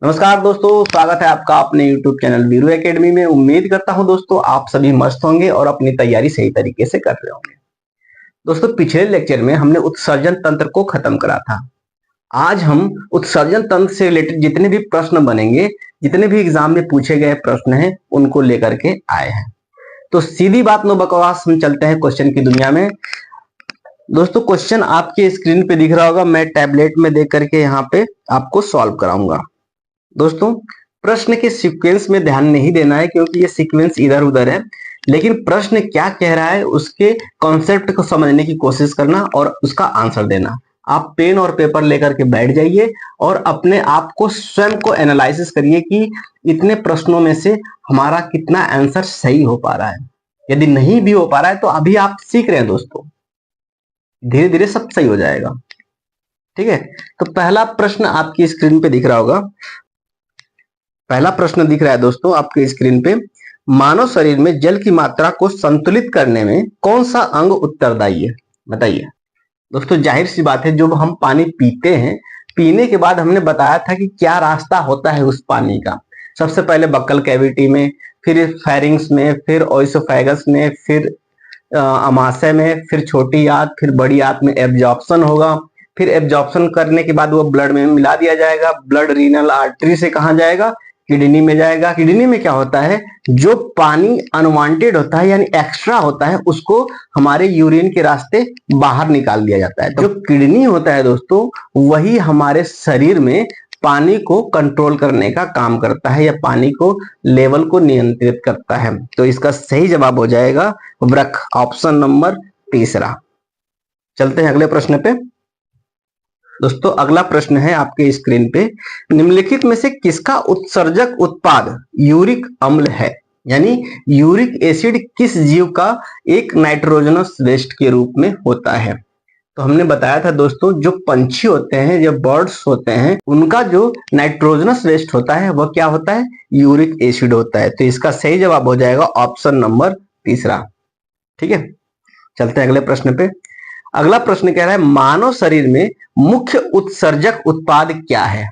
नमस्कार दोस्तों, स्वागत है आपका अपने YouTube चैनल वीरू एकेडमी में। उम्मीद करता हूं दोस्तों आप सभी मस्त होंगे और अपनी तैयारी सही तरीके से कर रहे होंगे। दोस्तों पिछले लेक्चर में हमने उत्सर्जन तंत्र को खत्म करा था। आज हम उत्सर्जन तंत्र से रिलेटेड जितने भी प्रश्न बनेंगे, जितने भी एग्जाम में पूछे गए प्रश्न हैं, उनको लेकर के आए हैं। तो सीधी बात नो बकवास, हम चलते हैं क्वेश्चन की दुनिया में। दोस्तों क्वेश्चन आपके स्क्रीन पे दिख रहा होगा, मैं टैबलेट में देख करके यहाँ पे आपको सॉल्व कराऊंगा। दोस्तों प्रश्न के सीक्वेंस में ध्यान नहीं देना है क्योंकि ये सीक्वेंस इधर उधर है, लेकिन प्रश्न क्या कह रहा है उसके कॉन्सेप्ट को समझने की कोशिश करना और उसका आंसर देना। आप पेन और पेपर लेकर के बैठ जाइए और अपने आप को स्वयं को एनालिसिस करिए कि इतने प्रश्नों में से हमारा कितना आंसर सही हो पा रहा है। यदि नहीं भी हो पा रहा है तो अभी आप सीख रहे हैं दोस्तों, धीरे धीरे सब सही हो जाएगा। ठीक है, तो पहला प्रश्न आपकी स्क्रीन पे दिख रहा होगा। पहला प्रश्न दिख रहा है दोस्तों आपके स्क्रीन पे, मानव शरीर में जल की मात्रा को संतुलित करने में कौन सा अंग उत्तरदायी है, बताइए। दोस्तों जाहिर सी बात है, जब हम पानी पीते हैं, पीने के बाद हमने बताया था कि क्या रास्ता होता है उस पानी का। सबसे पहले बक्कल कैविटी में, फिर फेरिंग्स में, फिर ओइसोफेगस में, फिर अमाशय में, फिर छोटी आंत, फिर बड़ी आंत में एब्जॉर्प्शन होगा। फिर एब्जॉर्प्शन करने के बाद वो ब्लड में मिला दिया जाएगा। ब्लड रीनल आर्टरी से कहाँ जाएगा, किडनी में जाएगा। किडनी में क्या होता है, जो पानी अनवांटेड होता है यानी एक्स्ट्रा होता है, उसको हमारे यूरिन के रास्ते बाहर निकाल दिया जाता है। जो किडनी होता है दोस्तों, वही हमारे शरीर में पानी को कंट्रोल करने का काम करता है या पानी को लेवल को नियंत्रित करता है। तो इसका सही जवाब हो जाएगा वृक्क, ऑप्शन नंबर तीसरा। चलते हैं अगले प्रश्न पे। दोस्तों अगला प्रश्न है आपके स्क्रीन पे, निम्नलिखित में से किसका उत्सर्जक उत्पाद यूरिक अम्ल है, यानी यूरिक एसिड किस जीव का एक नाइट्रोजनस वेस्ट के रूप में होता है। तो हमने बताया था दोस्तों, जो पंछी होते हैं, जो बर्ड्स होते हैं, उनका जो नाइट्रोजनस वेस्ट होता है वह क्या होता है, यूरिक एसिड होता है। तो इसका सही जवाब हो जाएगा ऑप्शन नंबर तीसरा। ठीक है, चलते हैं अगले प्रश्न पे। अगला प्रश्न कह रहा है, मानव शरीर में मुख्य उत्सर्जक उत्पाद क्या है,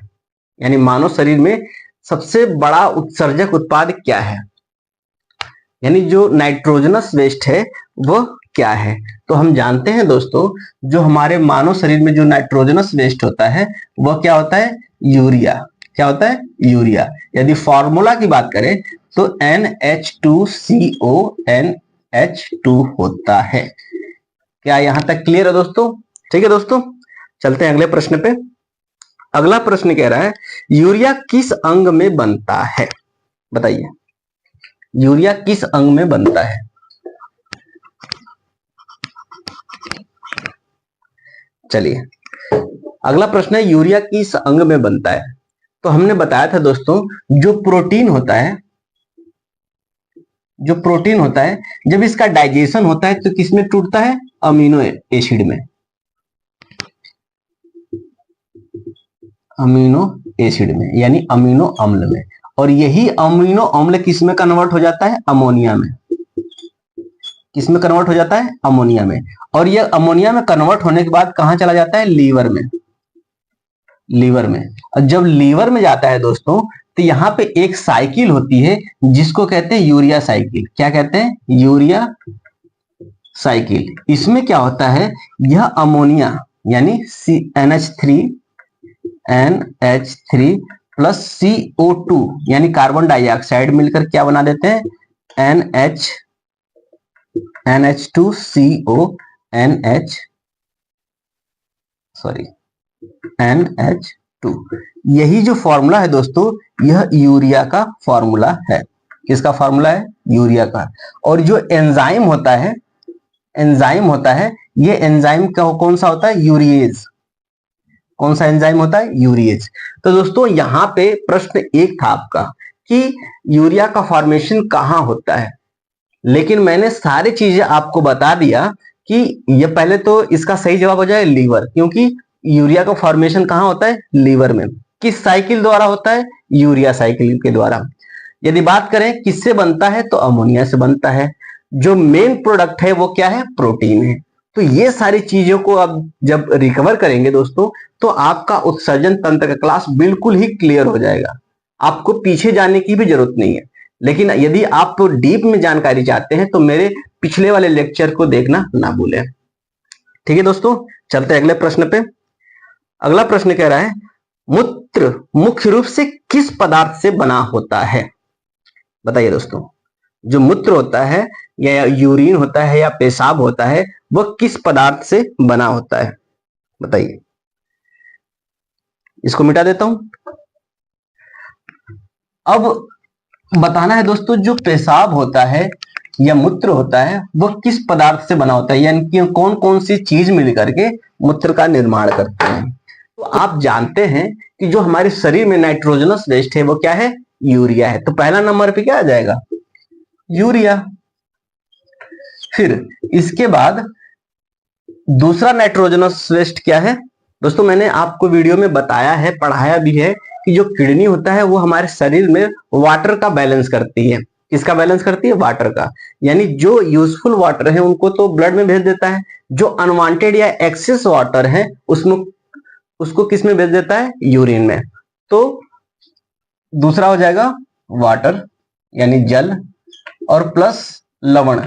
यानी मानव शरीर में सबसे बड़ा उत्सर्जक उत्पाद क्या है, यानी जो नाइट्रोजनस वेस्ट है वह क्या है। तो हम जानते हैं दोस्तों, जो हमारे मानव शरीर में जो नाइट्रोजनस वेस्ट होता है वह क्या होता है, यूरिया। क्या होता है, यूरिया। यदि फॉर्मूला की बात करें तो NH2CO NH2 होता है। क्या यहां तक क्लियर है दोस्तों? ठीक है दोस्तों, चलते हैं अगले प्रश्न पे। अगला प्रश्न कह रहा है, यूरिया किस अंग में बनता है, बताइए। यूरिया किस अंग में बनता है? चलिए अगला प्रश्न है, यूरिया किस अंग में बनता है। तो हमने बताया था दोस्तों, जो प्रोटीन होता है, जो प्रोटीन होता है, जब इसका डाइजेशन होता है तो किसमें टूटता है, अमीनो एसिड में, अमीनो एसिड में, यानी अमीनो अम्ल में। और यही अमीनो अम्ल किस में कन्वर्ट हो जाता है, अमोनिया में। किस में कन्वर्ट हो जाता है, अमोनिया में। और यह अमोनिया में कन्वर्ट होने के बाद कहां चला जाता है, लीवर में। लीवर में, और जब लीवर में जाता है दोस्तों, तो यहाँ पे एक साइकिल होती है जिसको कहते हैं यूरिया साइकिल। क्या कहते हैं, यूरिया साइकिल। इसमें क्या होता है, यह अमोनिया यानी NH3 प्लस CO2 यानी कार्बन डाइऑक्साइड मिलकर क्या बना देते हैं, NH2CO NH2। यही जो फॉर्मूला है दोस्तों, यह यूरिया का फॉर्मूला है। किसका फॉर्मूला है, यूरिया का। और जो एंजाइम होता है, एंजाइम होता है, ये एंजाइम कौन सा होता है, यूरिएज। कौन सा एंजाइम होता है, यूरिएज। तो दोस्तों यहाँ पे प्रश्न एक था आपका कि यूरिया का फॉर्मेशन कहाँ होता है, लेकिन मैंने सारी चीजें आपको बता दिया कि ये पहले तो इसका सही जवाब हो जाए लीवर, क्योंकि यूरिया का फॉर्मेशन कहाँ होता है, लीवर में। किस साइकिल द्वारा होता है, यूरिया साइकिल के द्वारा। यदि बात करें किससे बनता है, तो अमोनिया से बनता है। जो मेन प्रोडक्ट है वो क्या है, प्रोटीन है। तो ये सारी चीजों को अब जब रिकवर करेंगे दोस्तों, तो आपका उत्सर्जन तंत्र का क्लास बिल्कुल ही क्लियर हो जाएगा। आपको पीछे जाने की भी जरूरत नहीं है। लेकिन यदि आप तो डीप में जानकारी चाहते हैं तो मेरे पिछले वाले लेक्चर को देखना ना भूलें। ठीक है दोस्तों, चलते हैं अगले प्रश्न पे। अगला प्रश्न कह रहा है मूत्र मुख्य रूप से किस पदार्थ से बना होता है? बताइए दोस्तों, जो मूत्र होता है या यूरिन होता है या पेशाब होता है वह किस पदार्थ से बना होता है? बताइए। इसको मिटा देता हूं। अब बताना है दोस्तों, जो पेशाब होता है या मूत्र होता है वह किस पदार्थ से बना होता है, यानी कि कौन कौन सी चीज मिल करके मूत्र का निर्माण करते हैं। तो आप जानते हैं कि जो हमारे शरीर में नाइट्रोजनस वेस्ट है वो क्या है? यूरिया है। तो पहला नंबर पे क्या आ जाएगा? यूरिया। फिर इसके बाद दूसरा नाइट्रोजनस वेस्ट क्या है? दोस्तों मैंने आपको वीडियो में बताया है, पढ़ाया भी है कि जो किडनी होता है वो हमारे शरीर में वाटर का बैलेंस करती है। किसका बैलेंस करती है? वाटर का। यानी जो यूजफुल वाटर है उनको तो ब्लड में भेज देता है, जो अनवांटेड या एक्सेस वाटर है उसमें उसको किस में भेज देता है? यूरिन में। तो दूसरा हो जाएगा वाटर यानी जल, और प्लस लवण,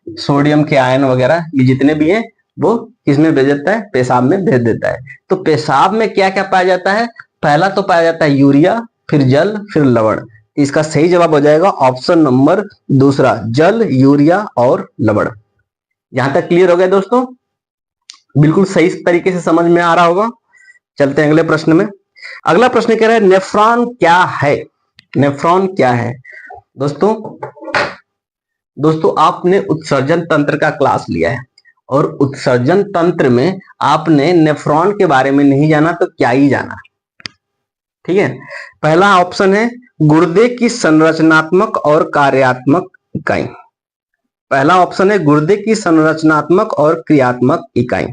सोडियम के आयन वगैरह ये जितने भी हैं वो किसमें भेज देता है? पेशाब में भेज देता है। तो पेशाब में क्या क्या पाया जाता है? पहला तो पाया जाता है यूरिया, फिर जल, फिर लवण। इसका सही जवाब हो जाएगा ऑप्शन नंबर दूसरा, जल, यूरिया और लवण। यहां तक क्लियर हो गया दोस्तों? बिल्कुल सही तरीके से समझ में आ रहा होगा। चलते हैं अगले प्रश्न में। अगला प्रश्न कह रहा है नेफ्रॉन क्या है? नेफ्रॉन क्या है? दोस्तों आपने उत्सर्जन तंत्र का क्लास लिया है और उत्सर्जन तंत्र में आपने नेफ्रॉन के बारे में नहीं जाना तो क्या ही जाना। ठीक है, पहला ऑप्शन है गुर्दे की संरचनात्मक और कार्यात्मक इकाई। पहला ऑप्शन है गुर्दे की संरचनात्मक और क्रियात्मक इकाई।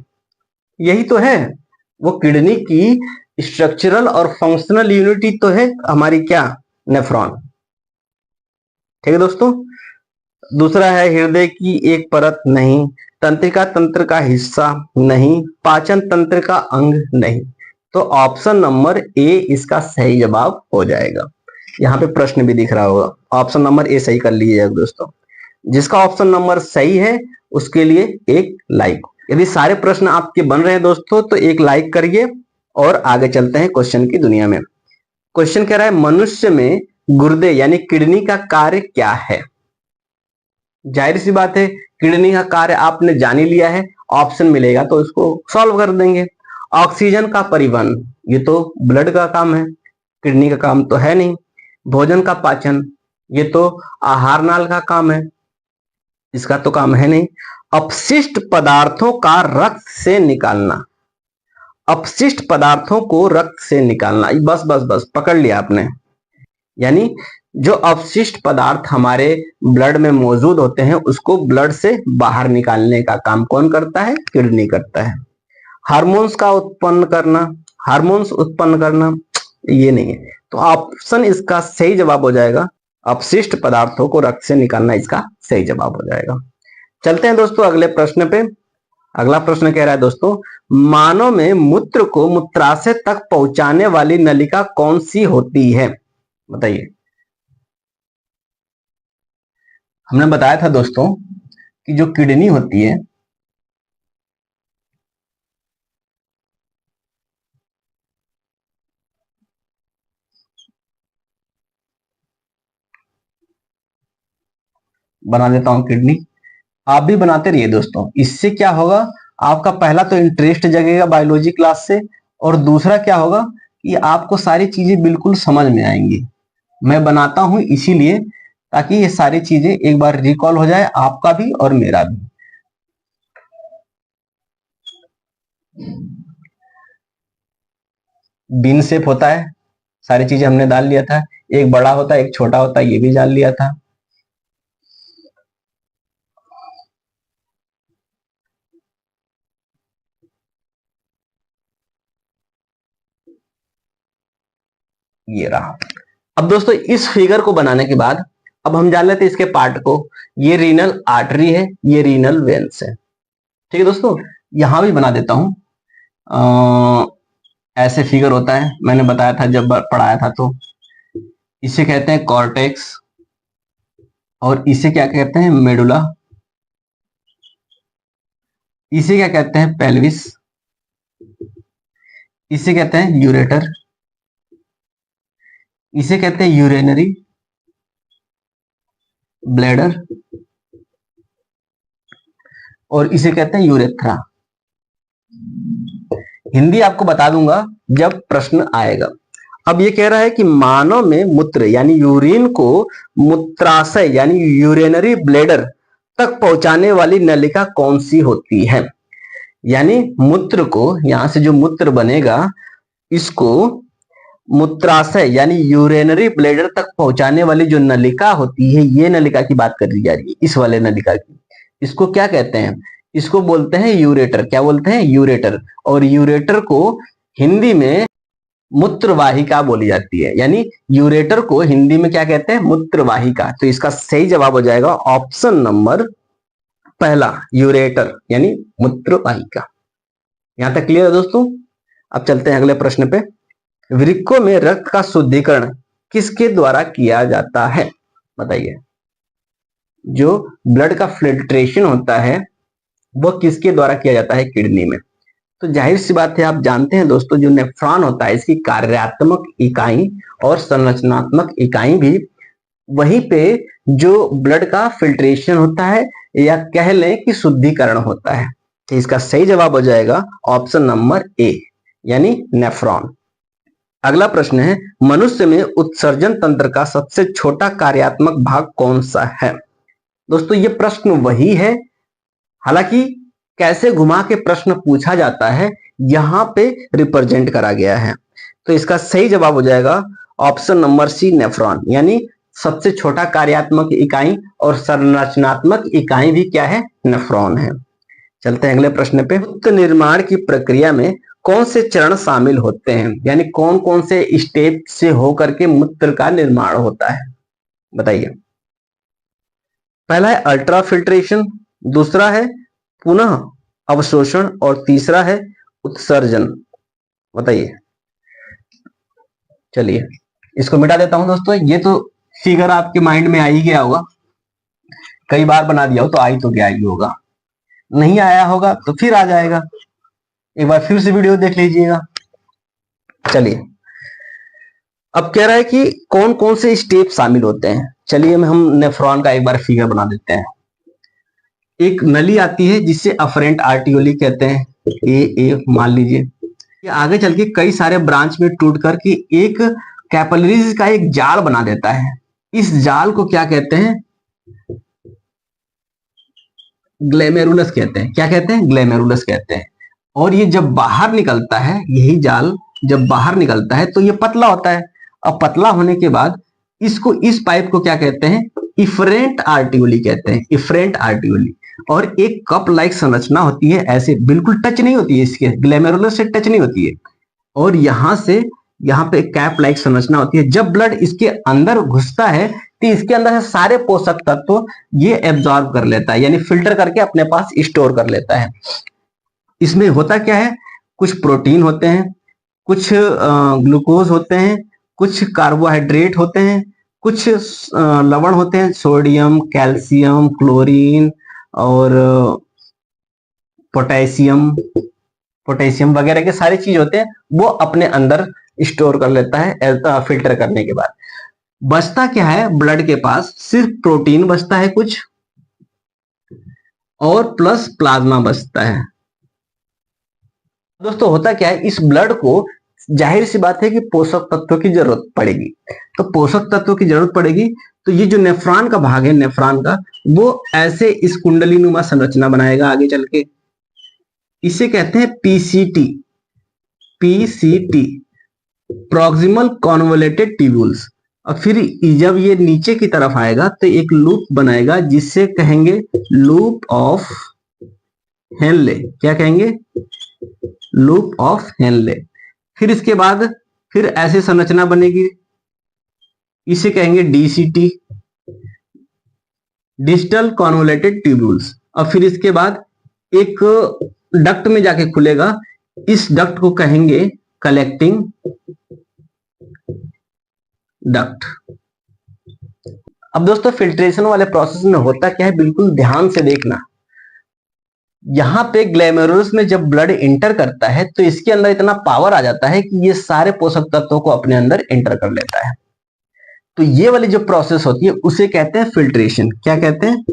यही तो है, वो किडनी की स्ट्रक्चरल और फंक्शनल यूनिटी तो है हमारी क्या? नेफ्रॉन। ठीक है दोस्तों। दूसरा है हृदय की एक परत नहीं, तंत्रिका तंत्र का हिस्सा नहीं, पाचन तंत्र का अंग नहीं। तो ऑप्शन नंबर ए इसका सही जवाब हो जाएगा। यहाँ पे प्रश्न भी दिख रहा होगा, ऑप्शन नंबर ए सही कर लीजिएगा दोस्तों। जिसका ऑप्शन नंबर सही है उसके लिए एक लाइक। यदि सारे प्रश्न आपके बन रहे हैं दोस्तों तो एक लाइक करिए और आगे चलते हैं क्वेश्चन की दुनिया में। क्वेश्चन कह रहा है मनुष्य में गुर्दे यानी किडनी का कार्य क्या है? जाहिर सी बात है किडनी का कार्य आपने जान ही लिया है, ऑप्शन मिलेगा तो इसको सॉल्व कर देंगे। ऑक्सीजन का परिवहन, ये तो ब्लड का काम है, किडनी का काम तो है नहीं। भोजन का पाचन, ये तो आहार नाल का काम है, इसका तो काम है नहीं। अपशिष्ट पदार्थों का रक्त से निकालना, अपशिष्ट पदार्थों को रक्त से निकालना, बस बस बस पकड़ लिया आपने। यानी जो अपशिष्ट पदार्थ हमारे ब्लड में मौजूद होते हैं उसको ब्लड से बाहर निकालने का काम कौन करता है? किडनी करता है। हार्मोन्स का उत्पन्न करना, हार्मोन्स उत्पन्न करना ये नहीं है। तो ऑप्शन इसका सही जवाब हो जाएगा, अपशिष्ट पदार्थों को रक्त से निकालना इसका सही जवाब हो जाएगा। चलते हैं दोस्तों अगले प्रश्न पे। अगला प्रश्न कह रहा है दोस्तों मानव में मूत्र को मूत्राशय तक पहुंचाने वाली नलिका कौन सी होती है? बताइए। हमने बताया था दोस्तों कि जो किडनी होती है बना देता हूं किडनी, आप भी बनाते रहिए दोस्तों। इससे क्या होगा, आपका पहला तो इंटरेस्ट जगेगा बायोलॉजी क्लास से, और दूसरा क्या होगा कि आपको सारी चीजें बिल्कुल समझ में आएंगी। मैं बनाता हूं इसीलिए ताकि ये सारी चीजें एक बार रिकॉल हो जाए, आपका भी और मेरा भी। बीन शेप होता है, सारी चीजें हमने डाल लिया था। एक बड़ा होता है एक छोटा होता है, ये भी डाल लिया था। ये रहा। अब दोस्तों इस फिगर को बनाने के बाद अब हम जान लेते हैं इसके पार्ट को। ये रीनल आर्टरी है, ये रीनल वेन्स है। ठीक है दोस्तों, यहां भी बना देता हूं। ऐसे फिगर होता है, मैंने बताया था जब पढ़ाया था। तो इसे कहते हैं कॉर्टेक्स, और इसे क्या कहते हैं मेडुला, इसे क्या कहते हैं पेल्विस, इसे कहते हैं यूरेटर, इसे कहते हैं यूरेनरी ब्लैडर, और इसे कहते हैं यूरेथ्रा। हिंदी आपको बता दूंगा जब प्रश्न आएगा। अब ये कह रहा है कि मानव में मूत्र यानी यूरिन को मूत्राशय यानी यूरिनरी ब्लैडर तक पहुंचाने वाली नलिका कौन सी होती है। यानी मूत्र को, यहां से जो मूत्र बनेगा इसको मूत्राशय यानी यूरिनरी ब्लैडर तक पहुंचाने वाली जो नलिका होती है, ये नलिका की बात कर दी जा रही है, इस वाले नलिका की। इसको क्या कहते हैं, इसको बोलते हैं यूरेटर। क्या बोलते हैं, यूरेटर। और यूरेटर को हिंदी में मूत्रवाहिका बोली जाती है। यानी यूरेटर को हिंदी में क्या कहते हैं, मूत्रवाहिका। तो इसका सही जवाब हो जाएगा ऑप्शन नंबर पहला, यूरेटर यानी मूत्रवाहिका। यहां तक क्लियर है दोस्तों। अब चलते हैं अगले प्रश्न पे। वृक्कों में रक्त का शुद्धिकरण किसके द्वारा किया जाता है, बताइए। जो ब्लड का फिल्ट्रेशन होता है वो किसके द्वारा किया जाता है, किडनी में। तो जाहिर सी बात है, आप जानते हैं दोस्तों, जो नेफ्रॉन होता है इसकी कार्यात्मक इकाई और संरचनात्मक इकाई भी वहीं पे जो ब्लड का फिल्ट्रेशन होता है, या कह लें कि शुद्धिकरण होता है। तो इसका सही जवाब हो जाएगा ऑप्शन नंबर ए, यानी नेफ्रॉन। अगला प्रश्न है, मनुष्य में उत्सर्जन तंत्र का सबसे छोटा कार्यात्मक भाग कौन सा है। दोस्तों ये प्रश्न वही है, हालांकि कैसे घुमा के प्रश्न पूछा जाता है यहां पे रिप्रेजेंट करा गया है। तो इसका सही जवाब हो जाएगा ऑप्शन नंबर सी, नेफ्रॉन। यानी सबसे छोटा कार्यात्मक इकाई और संरचनात्मक इकाई भी क्या है, नेफ्रॉन है। चलते हैं अगले प्रश्न पे। मूत्र निर्माण की प्रक्रिया में कौन से चरण शामिल होते हैं, यानी कौन कौन से स्टेप से होकर के मूत्र का निर्माण होता है, बताइए। पहला है अल्ट्रा फिल्ट्रेशन, दूसरा है पुनः अवशोषण, और तीसरा है उत्सर्जन। बताइए। चलिए इसको मिटा देता हूं दोस्तों। ये तो फिगर आपके माइंड में आ ही गया होगा, कई बार बना दिया हो तो आ ही तो गया ही होगा, नहीं आया होगा तो फिर आ जाएगा, एक बार फिर से वीडियो देख लीजिएगा। चलिए अब कह रहा है कि कौन कौन से स्टेप शामिल होते हैं। चलिए हम नेफ्रॉन का एक बार फिगर बना देते हैं। एक नली आती है जिसे अफरेंट आर्टियोली कहते हैं, ए मान लीजिए। ये आगे चल के कई सारे ब्रांच में टूट करके एक कैपिलरीज का एक जाल बना देता है। इस जाल को क्या कहते हैं, ग्लेमेरुलस कहते हैं। क्या कहते हैं, ग्लेमेरुलस कहते हैं। और ये जब बाहर निकलता है, यही जाल जब बाहर निकलता है तो ये पतला होता है। अब पतला होने के बाद इसको, इस पाइप को क्या कहते हैं, इफरेंट आर्टियोली कहते हैं, इफरेंट आर्टियोली। और एक कप लाइक संरचना होती है, ऐसे बिल्कुल टच नहीं होती है, इसके ग्लेमेरुलस से टच नहीं होती है। और यहां से यहाँ पे कैप लाइक संरचना होती है। जब ब्लड इसके अंदर घुसता है तो इसके अंदर से सारे पोषक तत्व ये एब्जॉर्ब कर लेता है, यानी फिल्टर करके अपने पास स्टोर कर लेता है। इसमें होता क्या है, कुछ प्रोटीन होते हैं, कुछ ग्लूकोज होते हैं, कुछ कार्बोहाइड्रेट होते हैं, कुछ लवण होते हैं, सोडियम, कैल्शियम, क्लोरीन और पोटेशियम वगैरह के सारी चीज होते हैं, वो अपने अंदर स्टोर कर लेता है फिल्टर करने के बाद। बचता क्या है, ब्लड के पास सिर्फ प्रोटीन बचता है कुछ, और प्लस प्लाज्मा बचता है। दोस्तों होता क्या है, इस ब्लड को जाहिर सी बात है कि पोषक तत्वों की जरूरत पड़ेगी। तो पोषक तत्वों की जरूरत पड़ेगी तो ये जो नेफ्रॉन का भाग है, नेफ्रॉन का, वो ऐसे इस कुंडली नुमा संरचना बनाएगा आगे चल के। इसे कहते हैं पीसीटी, प्रॉक्सिमल कॉन्वोलेटेड ट्यूब्यूल्स। और फिर जब ये नीचे की तरफ आएगा तो एक लूप बनाएगा जिससे कहेंगे लूप ऑफ हेनले। क्या कहेंगे, लूप ऑफ हेनले। फिर इसके बाद फिर ऐसे संरचना बनेगी, इसे कहेंगे डीसीटी, डिजिटल कॉन्वोलेटेड ट्यूब्यूल्स। और फिर इसके बाद एक डक्ट में जाके खुलेगा, इस डक्ट को कहेंगे कलेक्टिंग डक्ट। अब दोस्तों फिल्ट्रेशन वाले प्रोसेस में होता क्या है, बिल्कुल ध्यान से देखना। यहां पे ग्लोमेरुलस में जब ब्लड इंटर करता है तो इसके अंदर इतना पावर आ जाता है कि ये सारे पोषक तत्वों को अपने अंदर इंटर कर लेता है। तो ये वाली जो प्रोसेस होती है उसे कहते हैं फिल्ट्रेशन। क्या कहते हैं?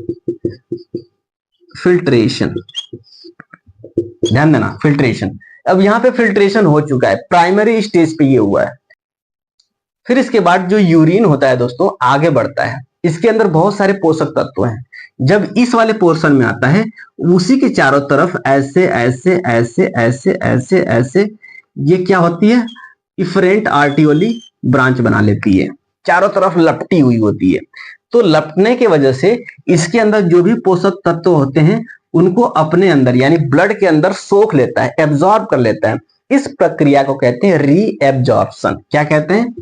फिल्ट्रेशन। ध्यान देना, फिल्ट्रेशन। अब यहां पे फिल्ट्रेशन हो चुका है, प्राइमरी स्टेज पे ये हुआ है। फिर इसके बाद जो यूरिन होता है दोस्तों आगे बढ़ता है। इसके अंदर बहुत सारे पोषक तत्व हैं। जब इस वाले पोर्शन में आता है उसी के चारों तरफ ऐसे ऐसे ऐसे ऐसे ऐसे ऐसे ये क्या होती है, इफरेंट आर्टियोली ब्रांच बना लेती है, चारों तरफ लपटी हुई होती है। तो लपटने की वजह से इसके अंदर जो भी पोषक तत्व होते हैं उनको अपने अंदर यानी ब्लड के अंदर सोख लेता है, एब्जॉर्ब कर लेता है। इस प्रक्रिया को कहते हैं रीएब्जॉर्प्शन। क्या कहते हैं?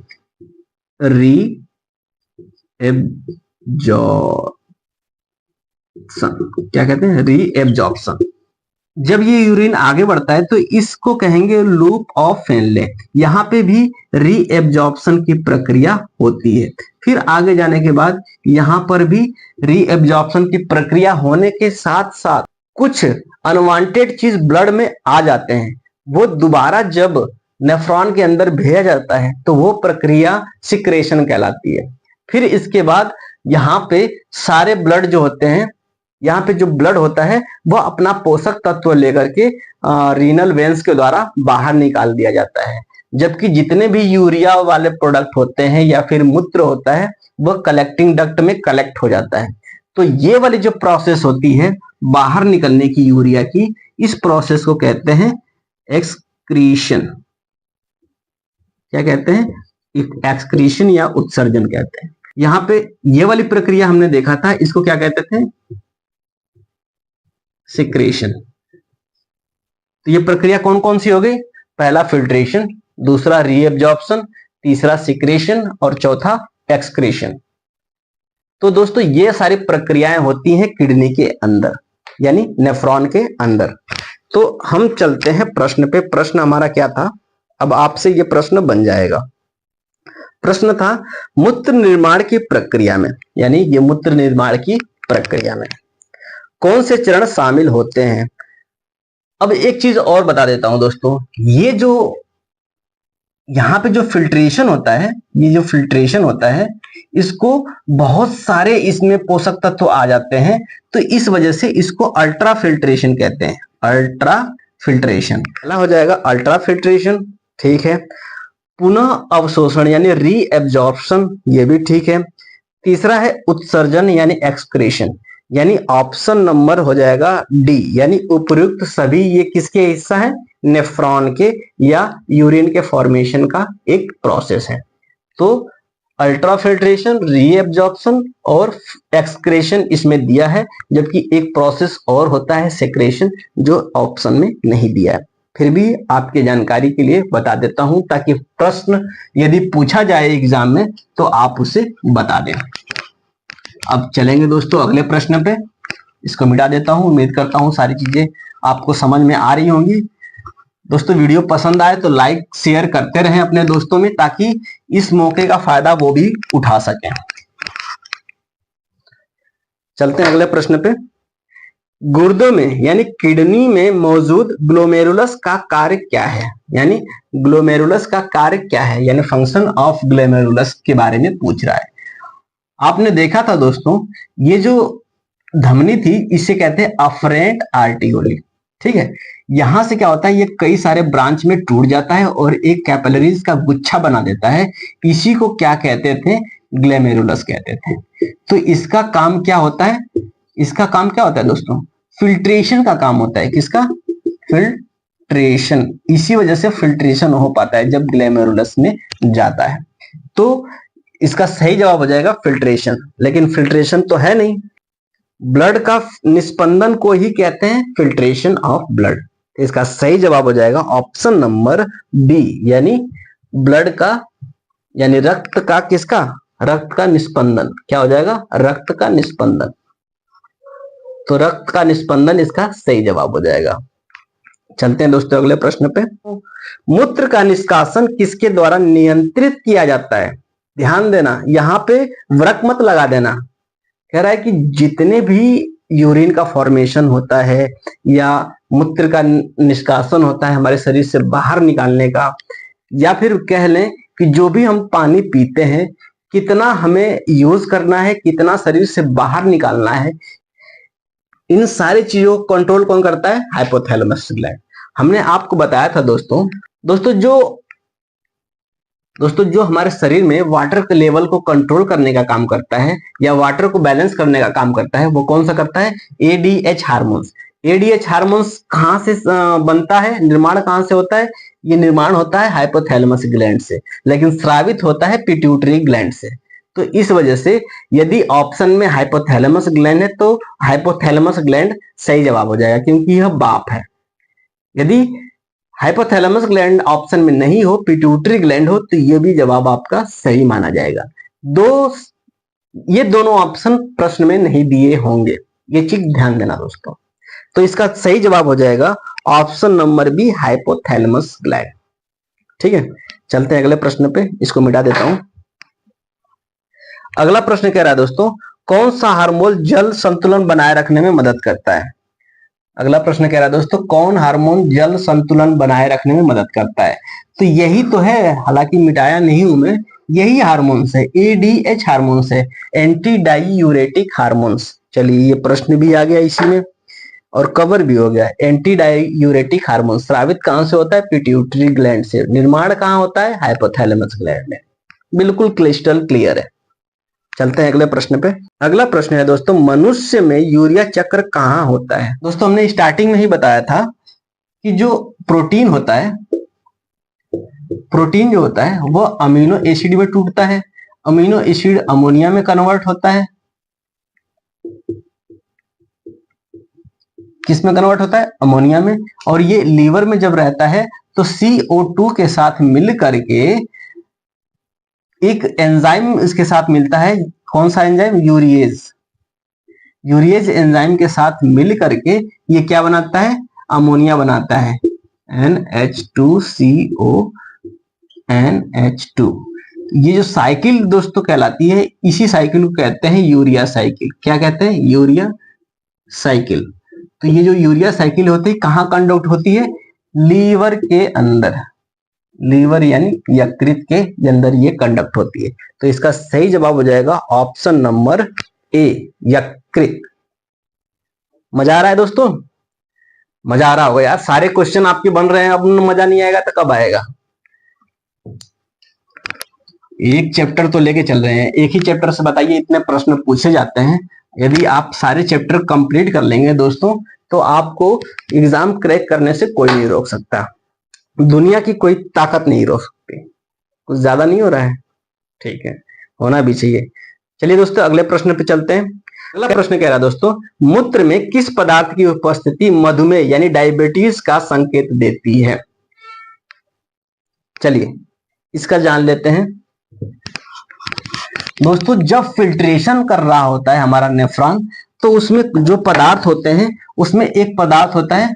रीएब्जॉर्प्शन। क्या कहते हैं? रीएब्जॉर्प्शन। जब ये यूरिन आगे बढ़ता है तो इसको कहेंगे लूप ऑफ फेनले। यहाँ पे भी रीएब्जॉर्प्शन की प्रक्रिया होती है। फिर आगे जाने के बाद यहाँ पर भी रीएब्जॉर्प्शन की प्रक्रिया होने के साथ साथ कुछ अनवांटेड चीज ब्लड में आ जाते हैं, वो दोबारा जब नेफ्रॉन के अंदर भेजा जाता है तो वो प्रक्रिया सिक्रेशन कहलाती है। फिर इसके बाद यहाँ पे सारे ब्लड जो होते हैं, यहाँ पे जो ब्लड होता है वो अपना पोषक तत्व लेकर के रीनल वेंस के द्वारा बाहर निकाल दिया जाता है। जबकि जितने भी यूरिया वाले प्रोडक्ट होते हैं या फिर मूत्र होता है वह कलेक्टिंग डक्ट में कलेक्ट हो जाता है। तो ये वाली जो प्रोसेस होती है बाहर निकलने की यूरिया की, इस प्रोसेस को कहते हैं एक्सक्रीशन। क्या कहते हैं? एक्सक्रीशन या उत्सर्जन कहते हैं। यहाँ पे ये वाली प्रक्रिया हमने देखा था, इसको क्या कहते थे? सिक्रेशन। तो ये प्रक्रिया कौन कौन सी हो गई? पहला फिल्ट्रेशन, दूसरा रीएब्जॉर्प्शन, तीसरा सिक्रेशन और चौथा एक्सक्रीशन। तो दोस्तों ये सारी प्रक्रियाएं होती हैं किडनी के अंदर यानी नेफ्रॉन के अंदर। तो हम चलते हैं प्रश्न पे। प्रश्न हमारा क्या था, अब आपसे ये प्रश्न बन जाएगा। प्रश्न था मूत्र निर्माण की प्रक्रिया में, यानी ये मूत्र निर्माण की प्रक्रिया में कौन से चरण शामिल होते हैं। अब एक चीज और बता देता हूं दोस्तों, ये जो यहाँ पे जो फिल्ट्रेशन होता है, ये जो फिल्ट्रेशन होता है इसको बहुत सारे इसमें पोषक तत्व आ जाते हैं, तो इस वजह से इसको अल्ट्रा फिल्ट्रेशन कहते हैं। अल्ट्रा फिल्ट्रेशन पहला हो जाएगा अल्ट्रा फिल्ट्रेशन, ठीक है। पुनः अवशोषण यानी रीएब्जॉर्प्शन, ये भी ठीक है। तीसरा है उत्सर्जन यानी एक्सक्रीशन, यानी ऑप्शन नंबर हो जाएगा डी, यानी उपयुक्त सभी। ये किसके हिस्सा है? नेफ्रॉन के या यूरिन के फॉर्मेशन का एक प्रोसेस है। तो अल्ट्रा फिल्ट्रेशन, रीएब्जॉर्प्शन और एक्सक्रीशन इसमें दिया है, जबकि एक प्रोसेस और होता है सेक्रेशन जो ऑप्शन में नहीं दिया है। फिर भी आपके जानकारी के लिए बता देता हूं ताकि प्रश्न यदि पूछा जाए एग्जाम में तो आप उसे बता दें। अब चलेंगे दोस्तों अगले प्रश्न पे। इसको मिटा देता हूं। उम्मीद करता हूं सारी चीजें आपको समझ में आ रही होंगी। दोस्तों वीडियो पसंद आए तो लाइक शेयर करते रहें अपने दोस्तों में, ताकि इस मौके का फायदा वो भी उठा सकें। चलते हैं अगले प्रश्न पे। गुर्दों में यानी किडनी में मौजूद ग्लोमेरुलस का कार्य क्या है, यानी ग्लोमेरुलस का कार्य क्या है, यानी फंक्शन ऑफ ग्लोमेरुलस के बारे में पूछ रहा है। आपने देखा था दोस्तों ये जो धमनी थी इसे कहते हैं अफरेंट आर्टियोली, ठीक है। यहां से क्या होता है, ये कई सारे ब्रांच में टूट जाता है और एक कैपिलरीज का गुच्छा बना देता है। इसी को क्या कहते थे? ग्लोमेरुलस कहते थे। तो इसका काम क्या होता है? इसका काम क्या होता है दोस्तों? फिल्ट्रेशन का काम होता है। किसका? फिल्ट्रेशन। इसी वजह से फिल्ट्रेशन हो पाता है जब ग्लोमेरुलस में जाता है। तो इसका सही जवाब हो जाएगा फिल्ट्रेशन, लेकिन फिल्ट्रेशन तो है नहीं। ब्लड का निस्पंदन को ही कहते हैं फिल्ट्रेशन ऑफ ब्लड। इसका सही जवाब हो जाएगा ऑप्शन नंबर बी, यानी ब्लड का यानी रक्त का, किसका? रक्त का निस्पंदन। क्या हो जाएगा? रक्त का निस्पंदन। तो रक्त का निस्पंदन इसका सही जवाब हो जाएगा। चलते हैं दोस्तों अगले प्रश्न पे। मूत्र का निष्कासन किसके द्वारा नियंत्रित किया जाता है? ध्यान देना, यहाँ पे वृक्क मत लगा देना। कह रहा है कि जितने भी यूरिन का फॉर्मेशन होता है या मूत्र का निष्कासन होता है हमारे शरीर से बाहर निकालने का, या फिर कह लें कि जो भी हम पानी पीते हैं कितना हमें यूज करना है, कितना शरीर से बाहर निकालना है, इन सारी चीजों को कंट्रोल कौन करता है? Hypothalamus gland. हमने आपको बताया था दोस्तों दोस्तों जो हमारे शरीर में वाटर के लेवल को कंट्रोल करने का काम करता है या वाटर को बैलेंस करने का काम करता है, वो कौन सा करता है? ADH hormones. एडीएच हार्मोन्स कहाँ से बनता है, निर्माण कहाँ से होता है? ये निर्माण होता है हाइपोथैलेमस ग्लैंड से, लेकिन स्रावित होता है पिट्यूटरी ग्लैंड से। तो इस वजह से यदि ऑप्शन में हाइपोथैलेमस ग्लैंड है तो हाइपोथैलेमस ग्लैंड सही जवाब हो जाएगा, क्योंकि यह बाप है। यदि हाइपोथैलेमस ग्लैंड ऑप्शन में नहीं हो, पिट्यूटरी ग्लैंड हो, तो ये भी जवाब आपका सही माना जाएगा। ये दोनों ऑप्शन प्रश्न में नहीं दिए होंगे, ये चीज ध्यान देना दोस्तों। तो इसका सही जवाब हो जाएगा option number B, hypothalamus gland. ठीक है, चलते हैं अगले प्रश्न पे, इसको मिटा देता हूं। अगला प्रश्न कह रहा है दोस्तों, कौन सा हार्मोन जल संतुलन बनाए रखने में मदद करता है? अगला प्रश्न कह रहा है दोस्तों, कौन हार्मोन जल संतुलन बनाए रखने में मदद करता है? तो यही तो है, हालांकि मिटाया नहीं हूं मैं, यही हार्मोन्स है, एडीएच हार्मोन्स है, एंटी डाईयूरेटिक हार्मोन्स। चलिए ये प्रश्न भी आ गया इसी में और कवर भी हो गया। एंटी डाईयूरेटिक हार्मोन स्रावित कहां से होता है? पिट्यूटरी ग्लैंड से। निर्माण कहां होता है? हाइपोथैलेमस ग्लैंड में। बिल्कुल क्रिस्टल क्लियर है। चलते हैं अगले प्रश्न पे। अगला प्रश्न है दोस्तों, मनुष्य में यूरिया चक्र कहाँ होता है? दोस्तों हमने स्टार्टिंग में ही बताया था कि जो प्रोटीन होता है, प्रोटीन जो होता है वो अमीनो एसिड में टूटता है, अमीनो एसिड अमोनिया में कन्वर्ट होता है। किस में कन्वर्ट होता है? अमोनिया में। और ये लीवर में जब रहता है तो CO2 के साथ मिल करके एक एंजाइम इसके साथ मिलता है। कौन सा एंजाइम? यूरिएज। यूरिएज एंजाइम के साथ मिल करके ये क्या बनाता है? अमोनिया बनाता है, NH2CO NH2। ये जो साइकिल दोस्तों कहलाती है, इसी साइकिल को कहते हैं यूरिया साइकिल। क्या कहते हैं? Urea cycle. तो ये जो यूरिया साइकिल होती है कहाँ कंडक्ट होती है? लीवर के अंदर। लीवर यानी यकृत के अंदर ये कंडक्ट होती है। तो इसका सही जवाब हो जाएगा ऑप्शन नंबर ए, यकृत। मजा आ रहा है दोस्तों? मजा आ रहा होगा यार, सारे क्वेश्चन आपके बन रहे हैं, अब मजा नहीं आएगा तो कब आएगा? एक चैप्टर तो लेके चल रहे हैं, एक ही चैप्टर से बताइए इतने प्रश्न पूछे जाते हैं। यदि आप सारे चैप्टर कंप्लीट कर लेंगे दोस्तों तो आपको एग्जाम क्रैक करने से कोई नहीं रोक सकता, दुनिया की कोई ताकत नहीं रोक सकती। कुछ ज्यादा नहीं हो रहा है? ठीक है, होना भी चाहिए। चलिए दोस्तों अगले प्रश्न पे चलते हैं। अगला प्रश्न कह रहा है दोस्तों, मूत्र में किस पदार्थ की उपस्थिति मधुमेह यानी डायबिटीज का संकेत देती है? चलिए इसका जान लेते हैं दोस्तों। जब फिल्ट्रेशन कर रहा होता है हमारा नेफ्रॉन, तो उसमें जो पदार्थ होते हैं उसमें एक पदार्थ होता है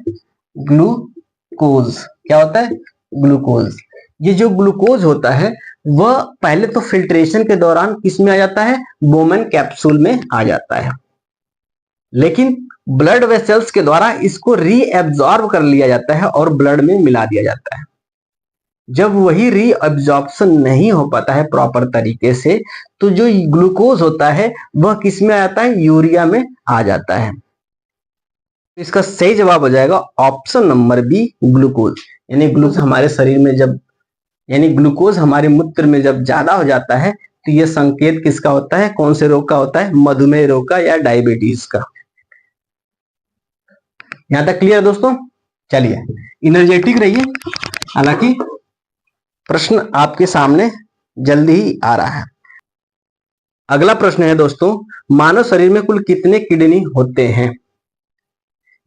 ग्लूकोज। क्या होता है? ग्लूकोज। ये जो ग्लूकोज होता है वह पहले तो फिल्ट्रेशन के दौरान किस में आ जाता है? बोमेन कैप्सूल में आ जाता है, लेकिन ब्लड वेसल्स के द्वारा इसको रीएब्जॉर्ब कर लिया जाता है और ब्लड में मिला दिया जाता है। जब वही रीअब्जॉर्प्शन नहीं हो पाता है प्रॉपर तरीके से, तो जो ग्लूकोज होता है वह किस में आ जाता है? यूरिया में आ जाता है। इसका सही जवाब हो जाएगा ऑप्शन नंबर बी, ग्लूकोज। यानी ग्लूकोज हमारे शरीर में जब यानी ग्लूकोज हमारे मूत्र में जब ज्यादा हो जाता है तो यह संकेत किसका होता है? कौन से रोग का होता है? मधुमेह रोग का या डायबिटीज का। यहां तक क्लियर दोस्तों? चलिए एनर्जेटिक रहिए, हालांकि प्रश्न आपके सामने जल्दी ही आ रहा है। अगला प्रश्न है दोस्तों, मानव शरीर में कुल कितने किडनी होते हैं?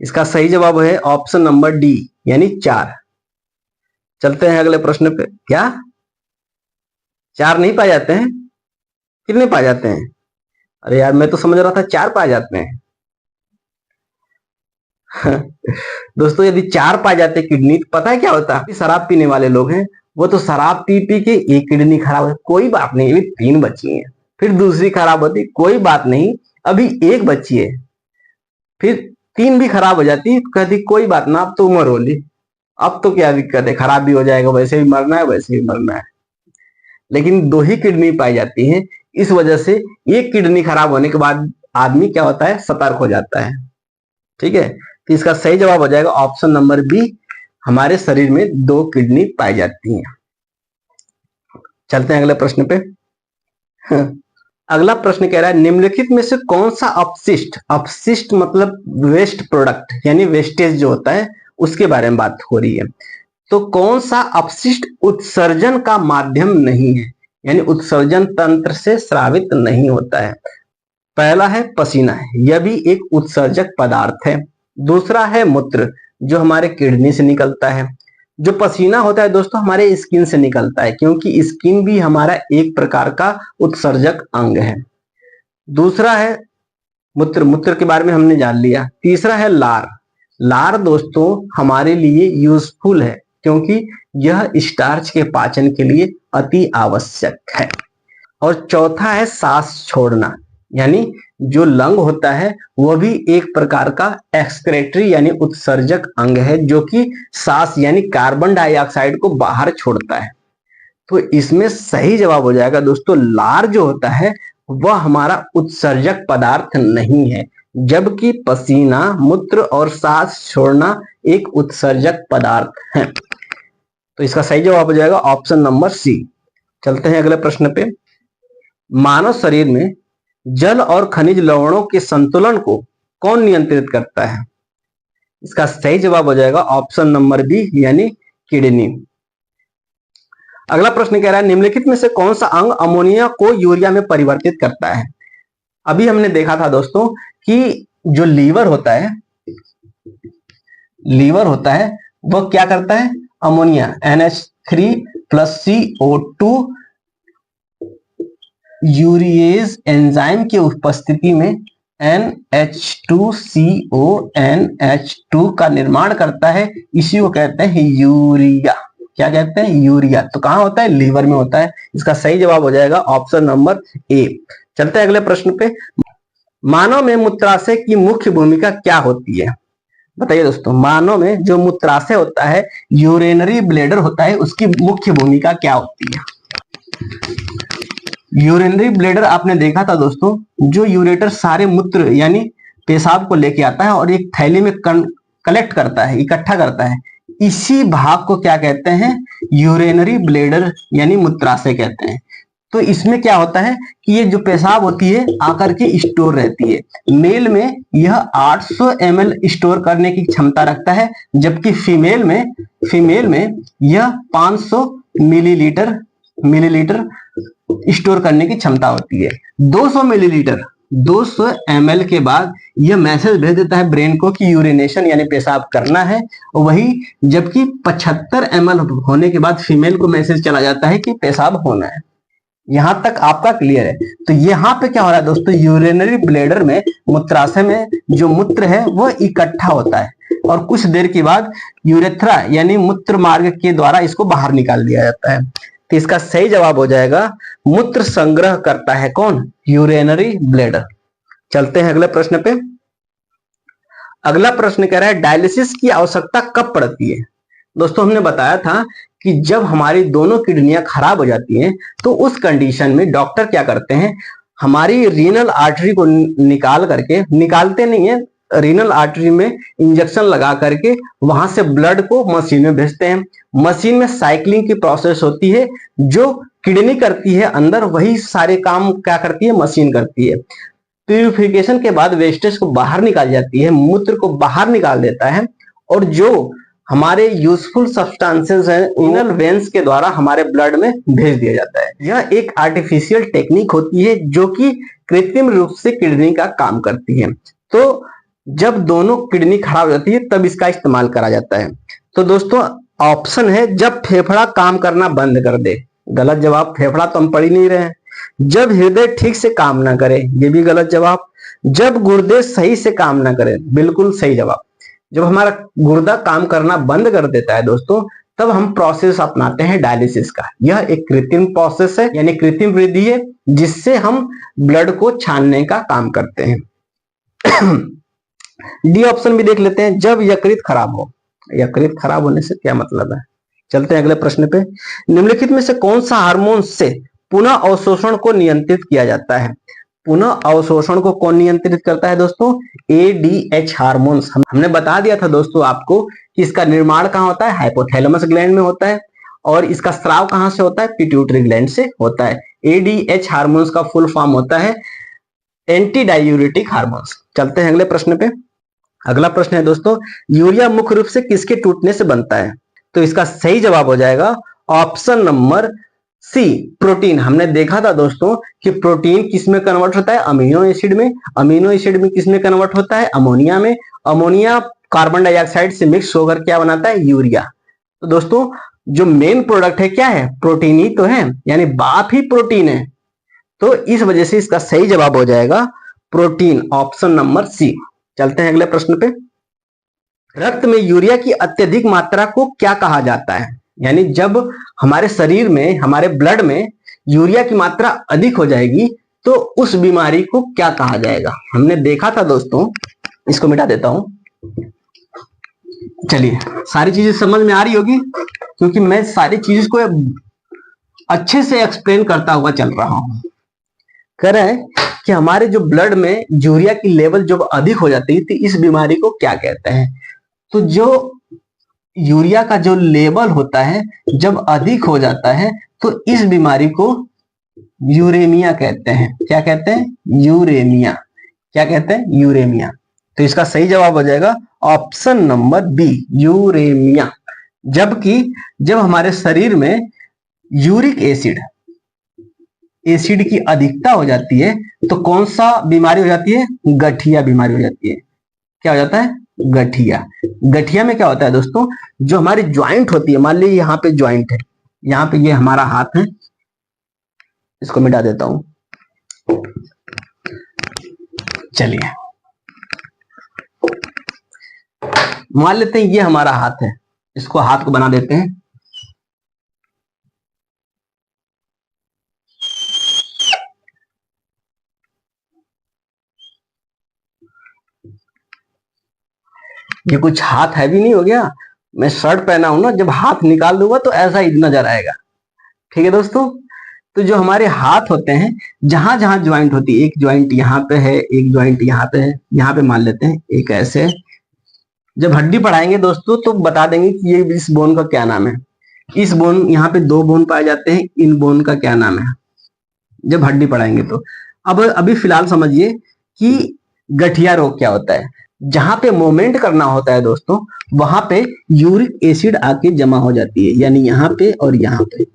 इसका सही जवाब है ऑप्शन नंबर डी, यानी 4। चलते हैं अगले प्रश्न पे। क्या 4 नहीं पाए जाते हैं? कितने पाए जाते हैं? अरे यार मैं तो समझ रहा था 4 पाए जाते हैं। दोस्तों यदि 4 पाए जाते किडनी तो पता है क्या होता, शराब पीने वाले लोग हैं वो तो शराब पी पी के एक किडनी खराब है, कोई बात नहीं, अभी 3 बची है, फिर दूसरी खराब होती, कोई बात नहीं, अभी एक बची है, फिर 3 भी खराब हो जाती, कहती कोई बात ना, अब तो उम्र होली, अब तो क्या दिक्कत है, खराब भी हो जाएगा, वैसे भी मरना है, वैसे भी मरना है। लेकिन 2 ही किडनी पाई जाती है, इस वजह से एक किडनी खराब होने के बाद आदमी क्या होता है, सतर्क हो जाता है। ठीक है, तो इसका सही जवाब हो जाएगा ऑप्शन नंबर बी, हमारे शरीर में 2 किडनी पाई जाती हैं। चलते हैं अगले प्रश्न पे। अगला प्रश्न कह रहा है निम्नलिखित में से कौन सा अपशिष्ट, अपशिष्ट मतलब वेस्ट प्रोडक्ट यानी वेस्टेज जो होता है उसके बारे में बात हो रही है, तो कौन सा अपशिष्ट उत्सर्जन का माध्यम नहीं है, यानी उत्सर्जन तंत्र से स्रावित नहीं होता है। पहला है पसीना, यह भी एक उत्सर्जक पदार्थ है। दूसरा है मूत्र, जो हमारे किडनी से निकलता है। जो पसीना होता है दोस्तों हमारे स्किन से निकलता है, क्योंकि स्किन भी हमारा एक प्रकार का उत्सर्जक अंग है। दूसरा है मूत्र, मूत्र के बारे में हमने जान लिया। तीसरा है लार, लार दोस्तों हमारे लिए यूजफुल है, क्योंकि यह स्टार्च के पाचन के लिए अति आवश्यक है। और चौथा है सांस छोड़ना, यानी जो लंग होता है वह भी एक प्रकार का एक्सक्रेटरी यानी उत्सर्जक अंग है, जो कि सांस यानी कार्बन डाइऑक्साइड को बाहर छोड़ता है। तो इसमें सही जवाब हो जाएगा दोस्तों लार जो होता है वह हमारा उत्सर्जक पदार्थ नहीं है, जबकि पसीना, मूत्र और सांस छोड़ना एक उत्सर्जक पदार्थ है। तो इसका सही जवाब हो जाएगा ऑप्शन नंबर सी। चलते हैं अगले प्रश्न पे। मानव शरीर में जल और खनिज लवणों के संतुलन को कौन नियंत्रित करता है? इसका सही जवाब हो जाएगा ऑप्शन नंबर बी यानी किडनी। अगला प्रश्न कह रहा है निम्नलिखित में से कौन सा अंग अमोनिया को यूरिया में परिवर्तित करता है? अभी हमने देखा था दोस्तों कि जो लीवर होता है, लीवर होता है वह क्या करता है, ammonia NH3 + CO2 urease enzyme की उपस्थिति में NH2CO NH2 का निर्माण करता है, इसी को कहते हैं यूरिया। क्या कहते हैं, यूरिया। तो कहां होता है, लीवर में होता है। इसका सही जवाब हो जाएगा ऑप्शन नंबर ए। चलते हैं अगले प्रश्न पे। मानव में मूत्राशय की मुख्य भूमिका क्या होती है? बताइए दोस्तों, मानव में जो मूत्राशय होता है, यूरिनरी ब्लैडर होता है, उसकी मुख्य भूमिका क्या होती है? यूरिनरी ब्लैडर आपने देखा था दोस्तों, जो यूरेटर सारे मूत्र यानी पेशाब को लेके आता है और एक थैली में कलेक्ट करता है, इकट्ठा करता है, इसी भाग को क्या कहते हैं, यूरिनरी ब्लैडर यानी मूत्राशय कहते हैं। तो इसमें क्या होता है कि ये जो पेशाब होती है आकर के स्टोर रहती है। मेल में यह 800 ml स्टोर करने की क्षमता रखता है, जबकि फीमेल में यह 500 मिलीलीटर स्टोर करने की क्षमता होती है। 200 मिलीलीटर 200 ml के बाद यह मैसेज भेज देता है ब्रेन को कि यूरिनेशन यानी पेशाब करना है, वही जबकि 75 ml होने के बाद फीमेल को मैसेज चला जाता है कि पेशाब होना है। यहां तक आपका क्लियर है? तो यहाँ पे क्या हो रहा है दोस्तों, यूरिनरी ब्लैडर में, मूत्राशय में जो मूत्र है वह इकट्ठा होता है और कुछ देर के बाद यूरेथ्रा यानी मूत्र मार्ग के द्वारा इसको बाहर निकाल दिया जाता है। तो इसका सही जवाब हो जाएगा मूत्र संग्रह करता है कौन, यूरिनरी ब्लैडर। चलते हैं अगले प्रश्न पे। अगला प्रश्न कह रहा है डायलिसिस की आवश्यकता कब पड़ती है? दोस्तों हमने बताया था कि जब हमारी दोनों किडनियां खराब हो जाती हैं तो उस कंडीशन में डॉक्टर क्या करते हैं, हमारी रीनल आर्टरी को निकालते नहीं है, रीनल आर्टरी में इंजेक्शन लगा करके वहां से ब्लड को मशीन में भेजते हैं। मशीन में साइक्लिंग की प्रोसेस होती है, जो किडनी करती है अंदर, वही सारे काम क्या करती है, मशीन करती है। प्यूरिफिकेशन के बाद वेस्टेज को बाहर निकाल जाती है, मूत्र को बाहर निकाल देता है, और जो हमारे यूजफुल सब्सटेंसेस हैं इनल वेन्स के द्वारा हमारे ब्लड में भेज दिया जाता है। यह एक आर्टिफिशियल टेक्निक होती है जो कि कृत्रिम रूप से किडनी का काम करती है। तो जब दोनों किडनी खराब हो जाती है तब इसका इस्तेमाल करा जाता है। तो दोस्तों ऑप्शन है जब फेफड़ा काम करना बंद कर दे, गलत जवाब, फेफड़ा तो हम पढ़ ही नहीं रहे हैं। जब हृदय ठीक से काम ना करे, ये भी गलत जवाब। जब गुर्दे सही से काम ना करे, बिल्कुल सही जवाब। जब हमारा गुर्दा काम करना बंद कर देता है दोस्तों, तब हम प्रोसेस अपनाते हैं डायलिसिस का। यह एक कृत्रिम प्रोसेस है, यानी कृत्रिम वृद्धि है, जिससे हम ब्लड को छानने का काम करते हैं। डी ऑप्शन भी देख लेते हैं, जब यकृत खराब हो। यकृत खराब होने से क्या मतलब है? चलते हैं अगले प्रश्न पे। निम्नलिखित में से कौन सा हार्मोन से पुनः अवशोषण को नियंत्रित किया जाता है? पुनः अवशोषण को कौन नियंत्रित करता है दोस्तों? ADH hormones. हमने बता दिया था दोस्तों आपको कि इसका निर्माण कहाँ होता है? हाइपोथैलेमस ग्लैंड में होता है, और इसका स्राव कहां से होता है? पिट्यूटरी ग्लैंड से होता है। ADH हार्मोन्स का फुल फॉर्म होता है एंटी डायूरेटिक हार्मोन्स। चलते हैं अगले प्रश्न पे। अगला प्रश्न है दोस्तों, यूरिया मुख्य रूप से किसके टूटने से बनता है? तो इसका सही जवाब हो जाएगा ऑप्शन नंबर सी, प्रोटीन। हमने देखा था दोस्तों कि प्रोटीन किस में कन्वर्ट होता है? अमीनो एसिड में। अमीनो एसिड में किस में कन्वर्ट होता है? अमोनिया में। अमोनिया कार्बन डाइऑक्साइड से मिक्स होकर क्या बनाता है? यूरिया। तो दोस्तों जो मेन प्रोडक्ट है क्या है? प्रोटीन ही तो है, यानी बाप ही प्रोटीन है। तो इस वजह से इसका सही जवाब हो जाएगा प्रोटीन, ऑप्शन नंबर सी। चलते हैं अगले प्रश्न पे। रक्त में यूरिया की अत्यधिक मात्रा को क्या कहा जाता है? यानी जब हमारे शरीर में, हमारे ब्लड में यूरिया की मात्रा अधिक हो जाएगी तो उस बीमारी को क्या कहा जाएगा? हमने देखा था दोस्तों, इसको मिटा देता हूं। चलिए, सारी चीजें समझ में आ रही होगी, क्योंकि मैं सारी चीज को अच्छे से एक्सप्लेन करता हुआ चल रहा हूं। कह रहे हैं कि हमारे जो ब्लड में यूरिया की लेवल जब अधिक हो जाती है तो इस बीमारी को क्या कहते हैं? तो जो यूरिया का जो लेवल होता है जब अधिक हो जाता है तो इस बीमारी को यूरेमिया कहते हैं। क्या कहते हैं? यूरेमिया। क्या कहते हैं? यूरेमिया। तो इसका सही जवाब हो जाएगा ऑप्शन नंबर बी, यूरेमिया। जबकि जब हमारे शरीर में यूरिक एसिड की अधिकता हो जाती है तो कौन सा बीमारी हो जाती है? गठिया बीमारी हो जाती है। क्या हो जाता है? गठिया। गठिया में क्या होता है दोस्तों? जो हमारी ज्वाइंट होती है, मान लीजिए यहाँ पे ज्वाइंट है, यहाँ पे ये हमारा हाथ है, इसको मिटा देता हूं। चलिए, मान लेते हैं ये हमारा हाथ है, इसको हाथ को बना देते हैं। ये कुछ हाथ हैवी नहीं हो गया? मैं शर्ट पहना हूं ना, जब हाथ निकाल दूंगा तो ऐसा ही नजर आएगा। ठीक है दोस्तों, तो जो हमारे हाथ होते हैं, जहां जहां ज्वाइंट होती है, एक ज्वाइंट यहाँ पे है, एक ज्वाइंट यहाँ पे है, यहाँ पे मान लेते हैं एक ऐसे। जब हड्डी पढ़ाएंगे दोस्तों तो बता देंगे कि ये इस बोन का क्या नाम है। इस बोन, यहाँ पे 2 बोन पाए जाते हैं, इन बोन का क्या नाम है, जब हड्डी पढ़ाएंगे तो। अब अभी फिलहाल समझिए कि गठिया रोग क्या होता है। जहां पे मूवमेंट करना होता है दोस्तों, वहां पे यूरिक एसिड आके जमा हो जाती है, यानी यहाँ पे और यहाँ पे।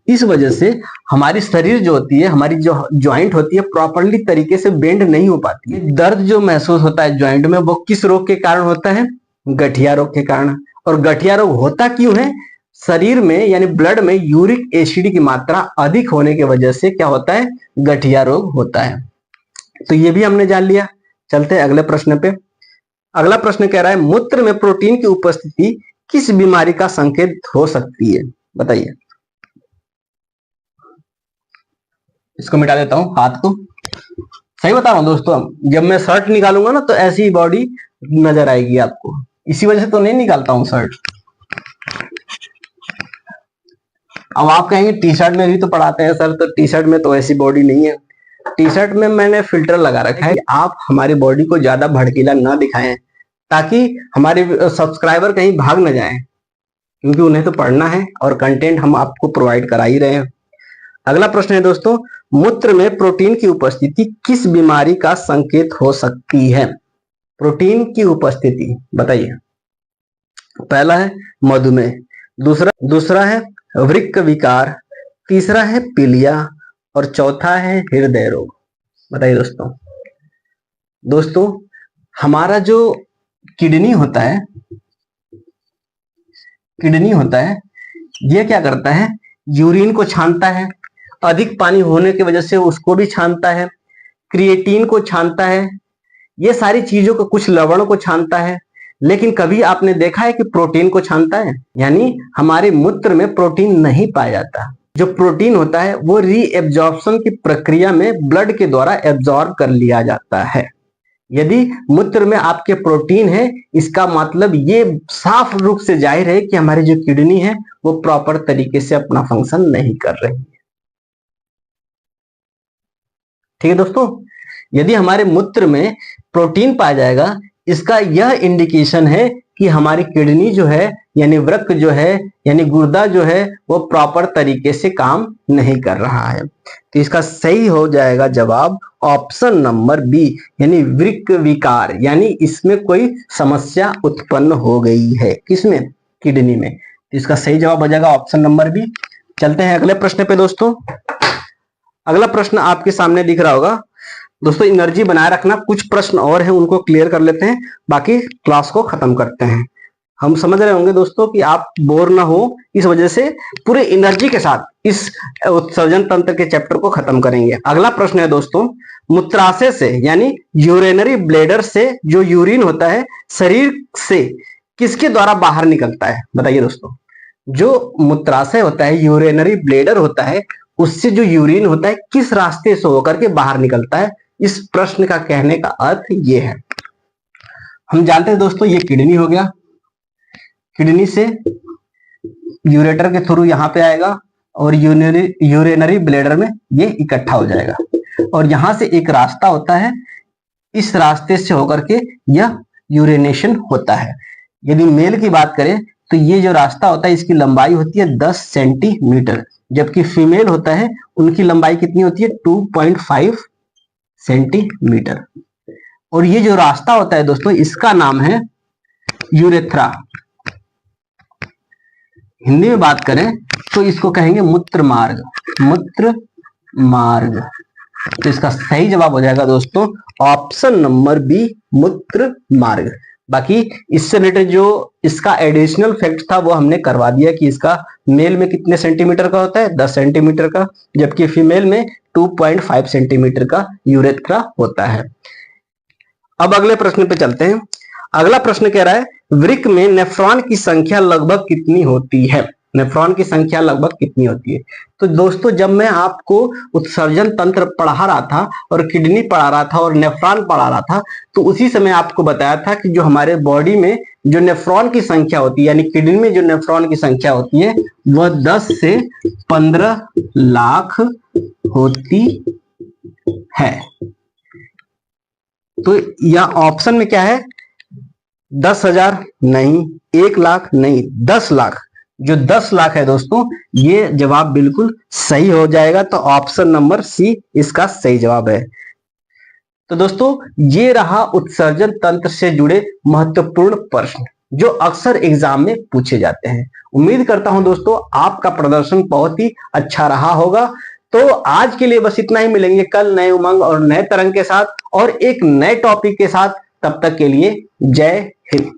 इस वजह से हमारी शरीर जो होती है, हमारी जो ज्वाइंट होती है, प्रॉपरली तरीके से बेंड नहीं हो पाती है। दर्द जो महसूस होता है ज्वाइंट में, वो किस रोग के कारण होता है? गठिया रोग के कारण। और गठिया रोग होता क्यों है? शरीर में यानी ब्लड में यूरिक एसिड की मात्रा अधिक होने की वजह से क्या होता है? गठिया रोग होता है। तो ये भी हमने जान लिया। चलते हैं अगले प्रश्न पे। अगला प्रश्न कह रहा है, मूत्र में प्रोटीन की उपस्थिति किस बीमारी का संकेत हो सकती है? बताइए। इसको मिटा देता हूं, हाथ को। सही बता रहा हूं दोस्तों, जब मैं शर्ट निकालूंगा ना तो ऐसी बॉडी नजर आएगी आपको। इसी वजह से तो नहीं निकालता हूं शर्ट। अब आप कहेंगे टी शर्ट में भी तो पढ़ाते हैं सर, तो टी शर्ट में तो ऐसी बॉडी नहीं है। टी शर्ट में मैंने फिल्टर लगा रखा है, आप हमारी बॉडी को ज्यादा भड़कीला ना दिखाएं, ताकि हमारे सब्सक्राइबर कहीं भाग न जाएं, क्योंकि उन्हें तो पढ़ना है और कंटेंट हम आपको प्रोवाइड करा ही रहे हैं। अगला प्रश्न है दोस्तों, मूत्र में प्रोटीन की उपस्थिति किस बीमारी का संकेत हो सकती है? प्रोटीन की उपस्थिति बताइए। पहला है मधुमेह, दूसरा है वृक्क विकार, तीसरा है पीलिया और चौथा है हृदय रोग। बताइए दोस्तों हमारा जो किडनी होता है, ये क्या करता है? यूरिन को छानता है, अधिक पानी होने की वजह से उसको भी छानता है, क्रिएटिन को छानता है, ये सारी चीजों को, कुछ लवण को छानता है। लेकिन कभी आपने देखा है कि प्रोटीन को छानता है? यानी हमारे मूत्र में प्रोटीन नहीं पाया जाता। जो प्रोटीन होता है वो रीएब्जॉर्प्शन की प्रक्रिया में ब्लड के द्वारा एब्जॉर्ब कर लिया जाता है। यदि मूत्र में आपके प्रोटीन है, इसका मतलब ये साफ रूप से जाहिर है कि हमारी जो किडनी है वो प्रॉपर तरीके से अपना फंक्शन नहीं कर रही है। ठीक है दोस्तों, यदि हमारे मूत्र में प्रोटीन पाया जाएगा, इसका यह इंडिकेशन है कि हमारी किडनी जो है यानी वृक्क जो है यानी गुर्दा जो है वो प्रॉपर तरीके से काम नहीं कर रहा है। तो इसका सही हो जाएगा जवाब ऑप्शन नंबर बी, यानी वृक्क विकार, यानी इसमें कोई समस्या उत्पन्न हो गई है। किसमें? किडनी में। तो इसका सही जवाब हो जाएगा ऑप्शन नंबर बी। चलते हैं अगले प्रश्न पे दोस्तों। अगला प्रश्न आपके सामने दिख रहा होगा दोस्तों। एनर्जी बनाए रखना, कुछ प्रश्न और हैं उनको क्लियर कर लेते हैं, बाकी क्लास को खत्म करते हैं। हम समझ रहे होंगे दोस्तों कि आप बोर ना हो, इस वजह से पूरे एनर्जी के साथ इस उत्सर्जन तंत्र के चैप्टर को खत्म करेंगे। अगला प्रश्न है दोस्तों, मूत्राशय से यानी यूरिनरी ब्लैडर से जो यूरिन होता है शरीर से किसके द्वारा बाहर निकलता है? बताइए दोस्तों। जो मूत्राशय होता है, यूरिनरी ब्लैडर होता है, उससे जो यूरिन होता है किस रास्ते से होकर के बाहर निकलता है? इस प्रश्न का कहने का अर्थ ये है। हम जानते हैं दोस्तों ये किडनी हो गया, किडनी से यूरेटर के थ्रू यहां पे आएगा और यूरिनरी ब्लैडर में ये इकट्ठा हो जाएगा और यहां से एक रास्ता होता है, इस रास्ते से होकर के यह यूरिनेशन होता है। यदि मेल की बात करें तो ये जो रास्ता होता है इसकी लंबाई होती है 10 सेंटीमीटर, जबकि फीमेल होता है उनकी लंबाई कितनी होती है? 2.5 सेंटीमीटर। और ये जो रास्ता होता है दोस्तों इसका नाम है यूरेथ्रा। हिंदी में बात करें तो इसको कहेंगे मूत्र मार्ग, मूत्र मार्ग। तो इसका सही जवाब हो जाएगा दोस्तों ऑप्शन नंबर बी, मूत्र मार्ग। बाकी इससे रिलेटेड जो इसका एडिशनल फैक्ट था वो हमने करवा दिया कि इसका मेल में कितने सेंटीमीटर का होता है? 10 सेंटीमीटर का, जबकि फीमेल में 2.5 सेंटीमीटर का यूरेथ्रा होता है। अब अगले प्रश्न पे चलते हैं। अगला प्रश्न कह रहा है वृक्क में नेफ्रॉन की संख्या लगभग कितनी होती है? नेफ्रॉन की संख्या लगभग कितनी होती है? तो दोस्तों जब मैं आपको उत्सर्जन तंत्र पढ़ा रहा था और किडनी पढ़ा रहा था और नेफ्रॉन पढ़ा रहा था तो उसी समय आपको बताया था कि जो हमारे बॉडी में जो नेफ्रॉन की संख्या होती है यानी किडनी में जो नेफ्रॉन की संख्या होती है वह 10 से 15 लाख होती है। तो यह ऑप्शन में क्या है? 10,000 नहीं, 1 लाख नहीं, 10 लाख। जो 10 लाख है दोस्तों ये जवाब बिल्कुल सही हो जाएगा। तो ऑप्शन नंबर सी इसका सही जवाब है। तो दोस्तों ये रहा उत्सर्जन तंत्र से जुड़े महत्वपूर्ण प्रश्न जो अक्सर एग्जाम में पूछे जाते हैं। उम्मीद करता हूं दोस्तों आपका प्रदर्शन बहुत ही अच्छा रहा होगा। तो आज के लिए बस इतना ही, मिलेंगे कल नए उमंग और नए तरंग के साथ और एक नए टॉपिक के साथ। तब तक के लिए जय हिंद।